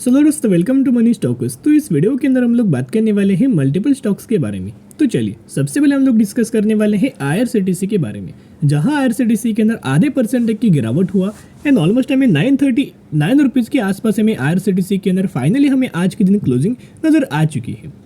दोस्तों welcome to money stocks. तो इस वीडियो के अंदर हम लोग बात करने वाले हैं मल्टीपल स्टॉक्स के बारे में। तो चलिए सबसे पहले हम लोग डिस्कस करने वाले हैं आईआरसीटीसी के बारे में, जहां आईआरसीटीसी के अंदर आधे % की गिरावट हुआ एंड ऑलमोस्ट हमें 939 रुपीज़ के आसपास हमें आईआरसीटीसी के अंदर फाइनली हमें आज के दिन क्लोजिंग नजर आ चुकी है।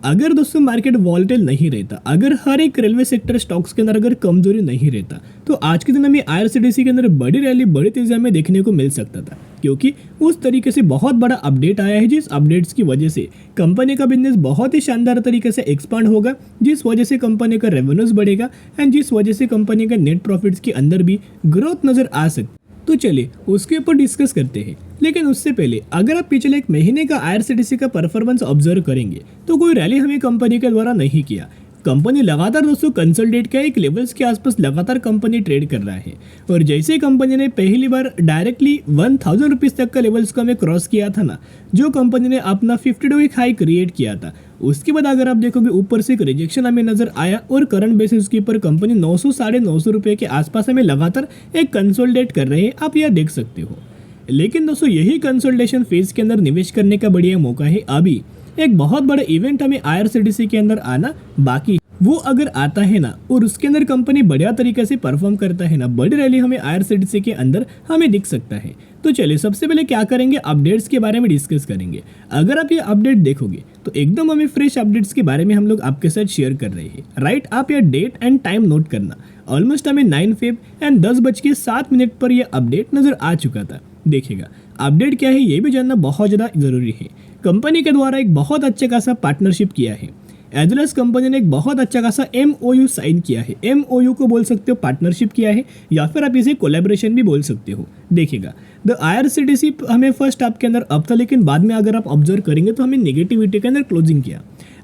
अगर दोस्तों मार्केट वॉलेटाइल नहीं रहता, अगर हर एक रेलवे सेक्टर स्टॉक्स के अंदर अगर कमजोरी नहीं रहता, तो आज के दिन हमें आईआरसीटीसी के अंदर बड़ी रैली बड़ी तेजी हमें देखने को मिल सकता था, क्योंकि उस तरीके से बहुत बड़ा अपडेट आया है जिस अपडेट्स की वजह से कंपनी का बिजनेस बहुत ही शानदार तरीके से एक्सपांड होगा, जिस वजह से कंपनी का रेवेन्यूज बढ़ेगा एंड जिस वजह से कंपनी का नेट प्रॉफिट्स के अंदर भी ग्रोथ नजर आ सकती। तो चलिए उसके ऊपर डिस्कस करते हैं। लेकिन उससे पहले अगर आप पिछले एक महीने का आईआरसीटीसी का परफॉर्मेंस ऑब्जर्व करेंगे तो कोई रैली हमें कंपनी के द्वारा नहीं किया। कंपनी लगातार दोस्तों कंसोलिडेट के एक लेवल्स के आसपास लगातार कंपनी ट्रेड कर रहा है, और जैसे कंपनी ने पहली बार डायरेक्टली 1000 रुपीज़ तक का लेवल्स को हमें क्रॉस किया था ना, जो कंपनी ने अपना 50 डे हाई क्रिएट किया था, उसके बाद अगर आप देखोगे ऊपर से एक रिजेक्शन हमें नजर आया और करंट बेसिस के ऊपर कंपनी 900 साढ़े 900 रुपये के आसपास हमें लगातार एक कंसोलिडेट कर रहे हैं, आप यह देख सकते हो। लेकिन दोस्तों यही कंसोलिडेशन फेज के अंदर निवेश करने का बढ़िया मौका है। अभी एक बहुत बड़ा इवेंट हमें आईआरसीटीसी के अंदर आना बाकी, वो अगर आता है ना और उसके अंदर कंपनी बढ़िया तरीके से परफॉर्म करता है ना, बड़ी रैली हमें आईआरसीटीसी के अंदर हमें दिख सकता है। तो चलिए सबसे पहले क्या करेंगे, अपडेट्स के बारे में डिस्कस करेंगे। अगर आप ये अपडेट देखोगे तो एकदम हमें फ्रेश अपडेट्स के बारे में हम लोग आपके साथ शेयर कर रहे हैं, राइट। आप यह डेट एंड टाइम नोट करना, ऑलमोस्ट हमें 9 फेब एंड 10:07 पर यह अपडेट नजर आ चुका था। देखिएगा अपडेट क्या है ये भी जानना बहुत ज़्यादा जरूरी है। कंपनी के द्वारा एक बहुत अच्छा खासा पार्टनरशिप किया है, एज वेल एज कंपनी ने एक बहुत अच्छा खासा MOU साइन किया है। MOU को बोल सकते हो पार्टनरशिप किया है, या फिर आप इसे कोलैबोरेशन भी बोल सकते हो। देखिएगा द आईआरसीटीसी हमें फर्स्ट हाफ के अंदर अप था, लेकिन बाद में अगर आप ऑब्जर्व करेंगे तो हमें नेगेटिविटी के अंदर क्लोजिंग किया।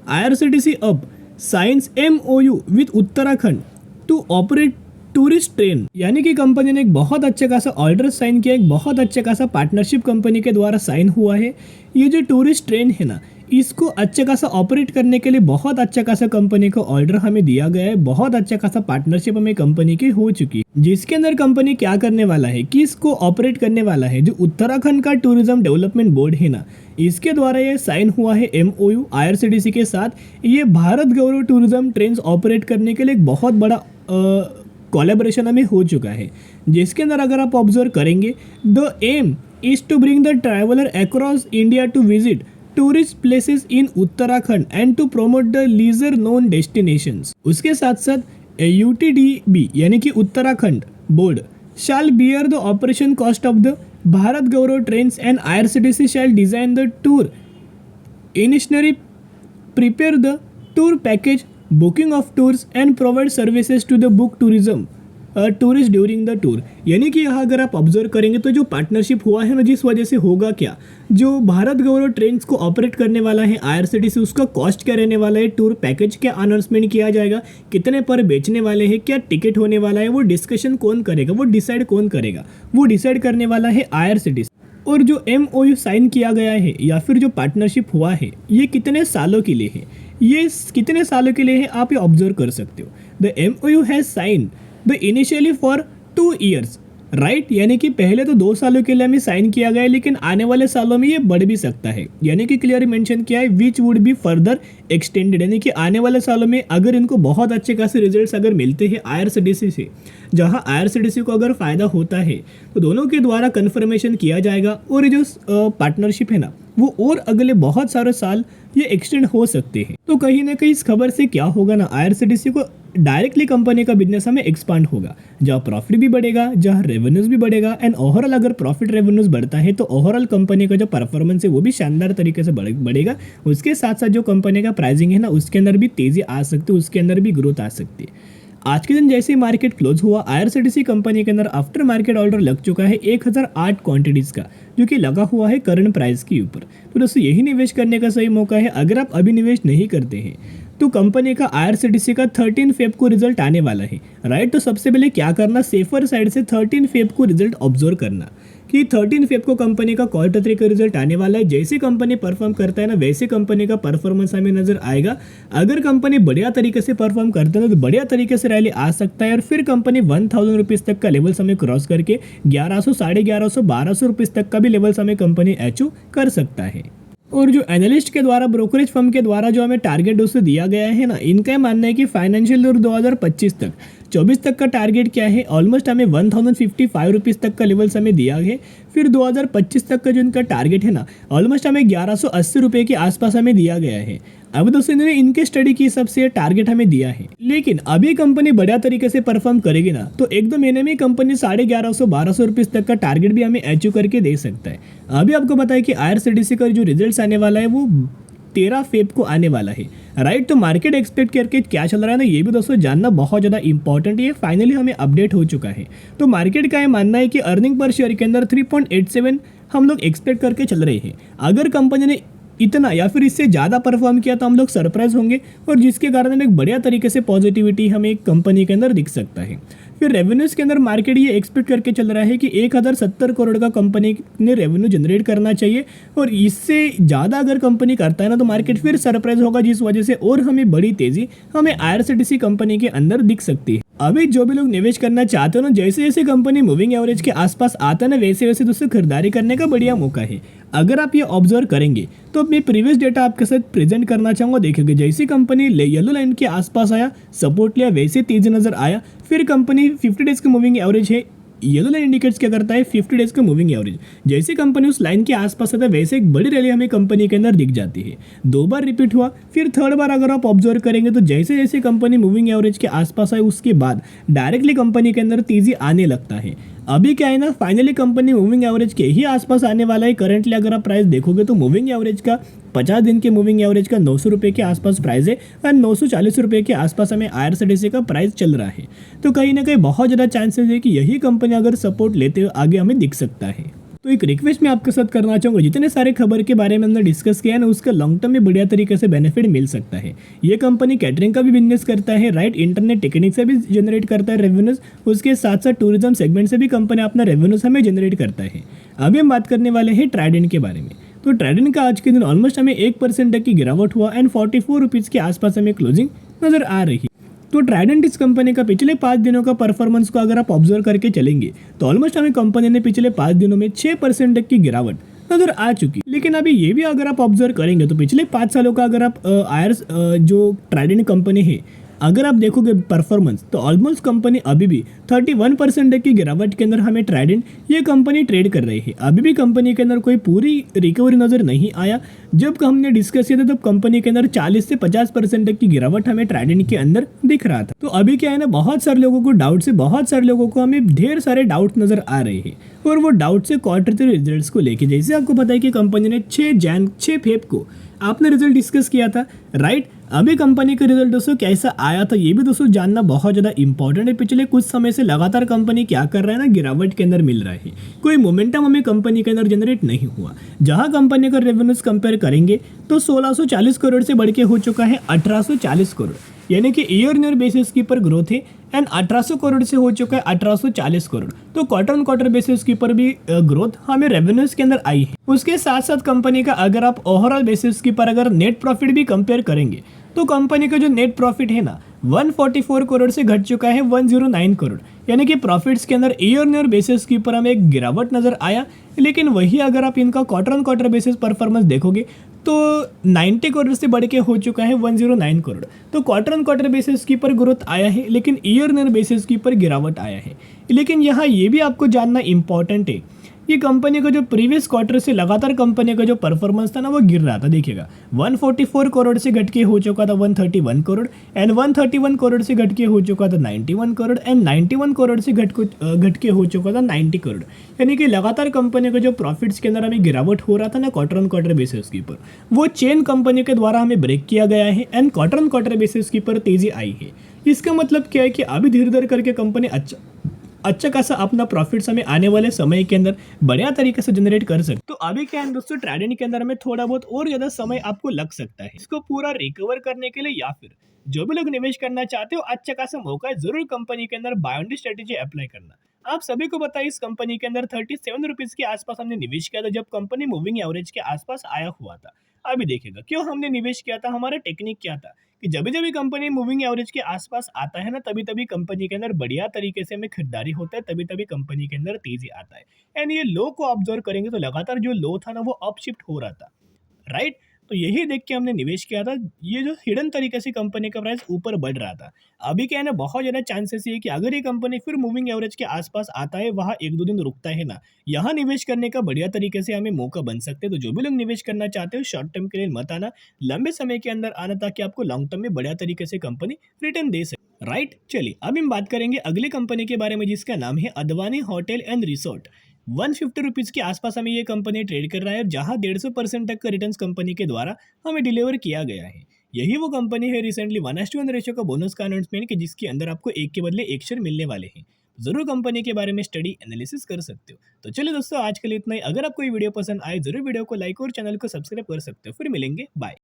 आईआरसीटीसी अब signs MOU with Uttarakhand to operate tourist train, यानी कि कंपनी ने एक बहुत अच्छा खासा ऑर्डर साइन किया, एक बहुत अच्छा खासा पार्टनरशिप कंपनी के द्वारा साइन हुआ है। ये जो टूरिस्ट ट्रेन है ना, इसको अच्छा खासा ऑपरेट करने के लिए बहुत अच्छा खासा कंपनी को ऑर्डर हमें दिया गया है, बहुत अच्छा खासा पार्टनरशिप हमें कंपनी की हो चुकी है, जिसके अंदर कंपनी क्या करने वाला है कि इसको ऑपरेट करने वाला है जो उत्तराखंड का टूरिज्म डेवलपमेंट बोर्ड है ना, इसके द्वारा ये साइन हुआ है MOU आईआरसीटीसी के साथ। ये भारत गौरव टूरिज्म ट्रेन ऑपरेट करने के लिए एक बहुत बड़ा कोलैबोरेशन हमें हो चुका है, जिसके अंदर अगर आप ऑब्जर्व करेंगे the aim is to bring the traveller across India to visit tourist places in Uttarakhand and to promote the lesser known destinations. उसके साथ साथ UTDB यानी कि Uttarakhand board shall bear the operation cost of the Bharat Gaurav trains and IRCTC shall design the tour itinerary prepare the tour package booking of tours and provide services to the book tourism tourist during the tour. यानी कि यहाँ अगर आप observe करेंगे तो जो partnership हुआ है ना, जिस वजह से होगा क्या, जो भारत गौरव ट्रेन्स को ऑपरेट करने वाला है आईआरसीटीसी, उसका कॉस्ट क्या रहने वाला है, टूर पैकेज क्या अनाउंसमेंट किया जाएगा, कितने पर बेचने वाले हैं, क्या टिकट होने वाला है, वो डिस्कशन कौन करेगा, वो डिसाइड कौन करेगा, वो डिसाइड करने वाला है आईआरसीटीसी। और जो MOU साइन किया गया है या फिर जो पार्टनरशिप हुआ है, ये कितने सालों के लिए है, ये कितने सालों के लिए है, आप ये ऑब्जर्व कर सकते हो। The MOU has sign the initially for 2 years, right. यानी कि पहले तो 2 सालों के लिए हमें साइन किया गया है, लेकिन आने वाले सालों में ये बढ़ भी सकता है। यानी कि क्लियर मेंशन किया है which would be further extended, यानी कि आने वाले सालों में अगर इनको बहुत अच्छे खासे रिजल्ट्स अगर मिलते हैं आईआरसीटीसी से, जहां आईआरसीटीसी को अगर फायदा होता है तो दोनों के द्वारा कन्फर्मेशन किया जाएगा, और ये जो पार्टनरशिप है ना, वो और अगले बहुत सारे साल ये एक्सटेंड हो सकते हैं। तो कहीं ना कहीं इस खबर से क्या होगा ना, आईआरसीटीसी को डायरेक्टली कंपनी का बिजनेस हमें एक्सपांड होगा, जहाँ प्रॉफिट भी बढ़ेगा, जहाँ रेवेन्यूज भी बढ़ेगा, एंड ओवरऑल अगर प्रॉफिट रेवेन्यूज बढ़ता है तो ओवरऑल कंपनी का जो परफॉर्मेंस है वो भी शानदार तरीके से बढ़ेगा। उसके साथ साथ जो कंपनी का प्राइसिंग है ना, उसके अंदर भी तेजी आ सकती है, उसके अंदर भी ग्रोथ आ सकती है। आज के दिन जैसे ही मार्केट क्लोज हुआ, आईआरसीटीसी कंपनी के अंदर आफ्टर मार्केट ऑर्डर लग चुका है 1008 क्वांटिटीज़ का, जो कि लगा हुआ है करंट प्राइस के ऊपर। तो दोस्तों यही निवेश करने का सही मौका है। अगर आप अभी निवेश नहीं करते हैं तो कंपनी का आईआरसीटीसी का 13 फेब को रिजल्ट आने वाला है, राइट। तो सबसे पहले क्या करना, सेफर साइड से 13 फेब को रिजल्ट ऑब्जर्व करना कि 13 फेब को कंपनी का क्वार्टर 3 का रिजल्ट आने वाला है। जैसे कंपनी परफॉर्म करता है ना, वैसे कंपनी का परफॉर्मेंस हमें नजर आएगा। अगर कंपनी बढ़िया तरीके से परफॉर्म करता है तो बढ़िया तरीके से रैली आ सकता है और फिर कंपनी 1000 रुपीज़ तक का लेवल्स हमें क्रॉस करके 1100, 1150, 1200 रुपीज़ तक का भी लेवल्स हमें कंपनी अचीव कर सकता है। और जो एनालिस्ट के द्वारा, ब्रोकरेज फर्म के द्वारा जो हमें टारगेट उससे दिया गया है ना, इनका ये मानना है कि फाइनेंशियल ईयर 2025 तक, 24 तक का टारगेट क्या है, ऑलमोस्ट हमें 1055 रुपीज़ तक का लेवल्स हमें दिया है। फिर 2025 तक का जो इनका टारगेट है ना, ऑलमोस्ट हमें 1180 रुपये के आसपास हमें दिया गया है। अब दोस्तों इन्होंने इनके स्टडी की हिसाब से टारगेट हमें दिया है, लेकिन अभी कंपनी बढ़िया तरीके से परफॉर्म करेगी ना तो 1-2 महीने में कंपनी 1150, 1200 रुपीज़ तक का टारगेट भी हमें अचीव करके दे सकता है। अभी आपको बताया कि IRCTC का जो रिजल्ट आने वाला है वो 13 फेब को आने वाला है, राइट। तो मार्केट एक्सपेक्ट करके क्या चल रहा है ना, ये भी दोस्तों जानना बहुत ज़्यादा इंपॉर्टेंट है। फाइनली हमें अपडेट हो चुका है। तो मार्केट का ये मानना है कि अर्निंग पर शेयर के अंदर 3.87 हम लोग एक्सपेक्ट करके चल रहे हैं। अगर कंपनी ने इतना या फिर इससे ज़्यादा परफॉर्म किया तो हम लोग सरप्राइज होंगे, और जिसके कारण हमें एक बढ़िया तरीके से पॉजिटिविटी हमें कंपनी के अंदर दिख सकता है। फिर रेवेन्यूज़ के अंदर मार्केट ये एक्सपेक्ट करके चल रहा है कि 1070 करोड़ का कंपनी ने रेवेन्यू जनरेट करना चाहिए, और इससे ज़्यादा अगर कंपनी करता है ना तो मार्केट फिर सरप्राइज होगा, जिस वजह से और हमें बड़ी तेज़ी हमें IRCTC कंपनी के अंदर दिख सकती है। अभी जो भी लोग निवेश करना चाहते हो ना, जैसे जैसे कंपनी मूविंग एवरेज के आसपास आता है ना, वैसे वैसे दोस्तों खरीदारी करने का बढ़िया मौका है। अगर आप ये ऑब्जर्व करेंगे तो मैं प्रीवियस डेटा आपके साथ प्रेजेंट करना चाहूँगा। देखिए जैसे कंपनी येलो लाइन के आसपास आया, सपोर्ट लिया, वैसे तेजी नजर आया। फिर कंपनी 50 डेज की मूविंग एवरेज है, येलो लाइन इंडिकेट्स क्या करता है, 50 डेज का मूविंग एवरेज। जैसे कंपनी उस लाइन के आसपास आता है वैसे एक बड़ी रैली हमें कंपनी के अंदर दिख जाती है। 2 बार रिपीट हुआ, फिर थर्ड बार अगर आप ऑब्जर्व करेंगे तो जैसे जैसे कंपनी मूविंग एवरेज के आसपास आए उसके बाद डायरेक्टली कंपनी के अंदर तेजी आने लगता है। अभी क्या है ना, फाइनली कंपनी मूविंग एवरेज के ही आसपास आने वाला है। करंटली अगर आप प्राइस देखोगे तो मूविंग एवरेज का 50 दिन के मूविंग एवरेज का 900 रुपये के आसपास प्राइस है, और 940 रुपये के आसपास हमें IRCTC का प्राइस चल रहा है। तो कहीं ना कहीं बहुत ज़्यादा चांसेस है कि यही कंपनी अगर सपोर्ट लेते हुए आगे हमें दिख सकता है। तो एक रिक्वेस्ट मैं आपके साथ करना चाहूँगा, जितने सारे खबर के बारे में हमने डिस्कस किया है ना, उसका लॉन्ग टर्म में बढ़िया तरीके से बेनिफिट मिल सकता है। ये कंपनी कैटरिंग का भी बिजनेस करता है, राइट, इंटरनेट टेक्निक से भी जनरेट करता है रेवेन्यूज, उसके साथ साथ टूरिज्म सेगमेंट से भी कंपनी अपना रेवेन्यूज हमें जनरेट करता है। अभी हम बात करने वाले हैं ट्राइडेंट के बारे में। तो ट्राइडेंट का आज के दिन ऑलमोस्ट हमें 1% तक की गिरावट हुआ एंड 44 रुपीज़ के आसपास हमें क्लोजिंग नजर आ रही है। तो ट्राइडेंट इस कंपनी का पिछले 5 दिनों का परफॉर्मेंस को अगर आप ऑब्जर्व करके चलेंगे तो ऑलमोस्ट हमें कंपनी ने पिछले 5 दिनों में 6% तक की गिरावट नजर आ चुकी। लेकिन अभी ये भी अगर आप ऑब्जर्व करेंगे तो पिछले 5 सालों का अगर आप जो ट्राइडेंट कंपनी है अगर आप देखोगे परफॉर्मेंस, तो ऑलमोस्ट कंपनी अभी भी 31% तक की गिरावट के अंदर हमें ट्राइडेंट ये कंपनी ट्रेड कर रही है। अभी भी कंपनी के अंदर कोई पूरी रिकवरी नज़र नहीं आया। जब हमने डिस्कस किया था तब कंपनी के अंदर 40 से 50% तक की गिरावट हमें ट्राइडेंट के अंदर दिख रहा था। तो अभी क्या है ना, बहुत सारे लोगों को डाउट से, बहुत सारे लोगों को हमें ढेर सारे डाउट नजर आ रहे हैं, और वो डाउट से क्वार्टर 3 रिजल्ट्स को लेके। जैसे आपको पता है कि कंपनी ने 6 फेब को आपने रिजल्ट डिस्कस किया था, राइट। अभी कंपनी का रिजल्ट दोस्तों कैसा आया था ये भी दोस्तों जानना बहुत ज़्यादा इंपॉर्टेंट है। पिछले कुछ समय से लगातार कंपनी क्या कर रहा है ना, गिरावट के अंदर मिल रहा है, कोई मोमेंटम हमें कंपनी के अंदर जनरेट नहीं हुआ। जहां कंपनी का रेवेन्यूज कंपेयर करेंगे तो 1640 करोड़ से बढ़ के हो चुका है 1840 करोड़, यानी कि ईयर ईयर बेसिस की पर ग्रोथ है। एंड 1800 करोड़ से हो चुका है 1840 करोड़। तो क्वार्टर ऑन क्वार्टर बेसिस के ऊपर भी ग्रोथ हमें रेवेन्यूज के अंदर आई है। उसके साथ साथ कंपनी का अगर आप ओवरऑल बेसिस के ऊपर अगर नेट प्रॉफिट भी कंपेयर करेंगे तो कंपनी का जो नेट प्रॉफिट है ना 144 करोड़ से घट चुका है 109 करोड़, यानी कि प्रॉफिट्स के अंदर ईयर ईयर बेसिस के ऊपर हमें एक गिरावट नजर आया। लेकिन वही अगर आप इनका quarter on quarter basis performance देखोगे तो 90 करोड़ से बढ़ के हो चुका है 109 करोड़। तो क्वार्टर ऑन क्वार्टर बेसिस के ऊपर ग्रोथ आया है, लेकिन ईयर ईयर बेसिस के ऊपर गिरावट आया है। लेकिन यहाँ ये भी आपको जानना इंपॉर्टेंट है, ये कंपनी का जो प्रीवियस क्वार्टर से लगातार कंपनी का जो परफॉर्मेंस था ना वो गिर रहा था। देखिएगा 144 करोड़ से घट के हो चुका था 131 करोड़, एंड 131 करोड़ से घट के हो चुका था 91 करोड़, एंड 91 करोड़ से घट के हो चुका था 90 करोड़। यानी कि लगातार कंपनी का जो प्रॉफिट्स के अंदर हमें गिरावट हो रहा था ना क्वार्टर ऑन क्वार्टर बेसिस के ऊपर, वो चेन कंपनी के द्वारा हमें ब्रेक किया गया है and quarter on quarter basis के ऊपर तेजी आई है। इसका मतलब क्या है कि अभी धीरे धीरे करके कंपनी अच्छा खासा अपना प्रॉफिट्स हमें आने वाले समय के अंदर बढ़िया तरीके से जनरेट कर सकते। तो अभी क्या है दोस्तों, ट्रेडिंग के अंदर हमें थोड़ा बहुत और ज़्यादा समय आपको लग सकता है इसको पूरा रिकवर करने के लिए, या फिर जो भी लोग निवेश करना चाहते हो अच्छा खासा मौका है, जरूर कंपनी के अंदर buy on the strategy apply करना। आप सभी को पता है इस कंपनी के अंदर 37 रुपीज़ के आसपास हमने निवेश किया था जब कंपनी मूविंग एवरेज के आसपास आया हुआ था। अभी देखिएगा क्यों हमने निवेश किया था, हमारा टेक्निक क्या था कि जब भी कंपनी मूविंग एवरेज के आसपास आता है ना, तभी तभी कंपनी के अंदर बढ़िया तरीके से हमें खरीदारी होता है, तभी तभी कंपनी के अंदर तेजी आता है। एंड ये लो को ऑब्जर्व करेंगे तो लगातार जो लो था ना वो अप शिफ्ट हो रहा था, राइट। तो यही देख के हमने निवेश किया था। ये जो हिडन तरीके से कंपनी का प्राइस ऊपर बढ़ रहा था। अभी क्या है ना, बहुत ज़्यादा चांसेस ये है कि अगर ये कंपनी फिर मूविंग एवरेज के आसपास आता है, वहाँ 1-2 दिन रुकता है ना, यहाँ निवेश करने का बढ़िया तरीके से हमें मौका बन सकते हैं। तो जो भी लोग निवेश करना चाहते हो शॉर्ट टर्म के लिए मत आना, लंबे समय के अंदर आना, ताकि आपको लॉन्ग टर्म में बढ़िया तरीके से कंपनी रिटर्न दे सके, राइट। चलिए अब हम बात करेंगे अगली कंपनी के बारे में जिसका नाम है Adani hotel and resort. 150 rupees के आसपास हमें ये कंपनी ट्रेड कर रहा है, जहां 150% तक का रिटर्न्स कंपनी के द्वारा हमें डिलीवर किया गया है। यही वो कंपनी है रिसेंटली 1:1 रेशियो का बोनस का अनाउंसमेंट कि जिसके अंदर आपको एक के बदले एक शेयर मिलने वाले हैं। जरूर कंपनी के बारे में स्टडी एनालिसिस कर सकते हो। तो चलिए दोस्तों, आज के लिए इतना ही। अगर आपको ये वीडियो पसंद आए जरूर वीडियो को लाइक और चैनल को सब्सक्राइब कर सकते हो। फिर मिलेंगे, बाय।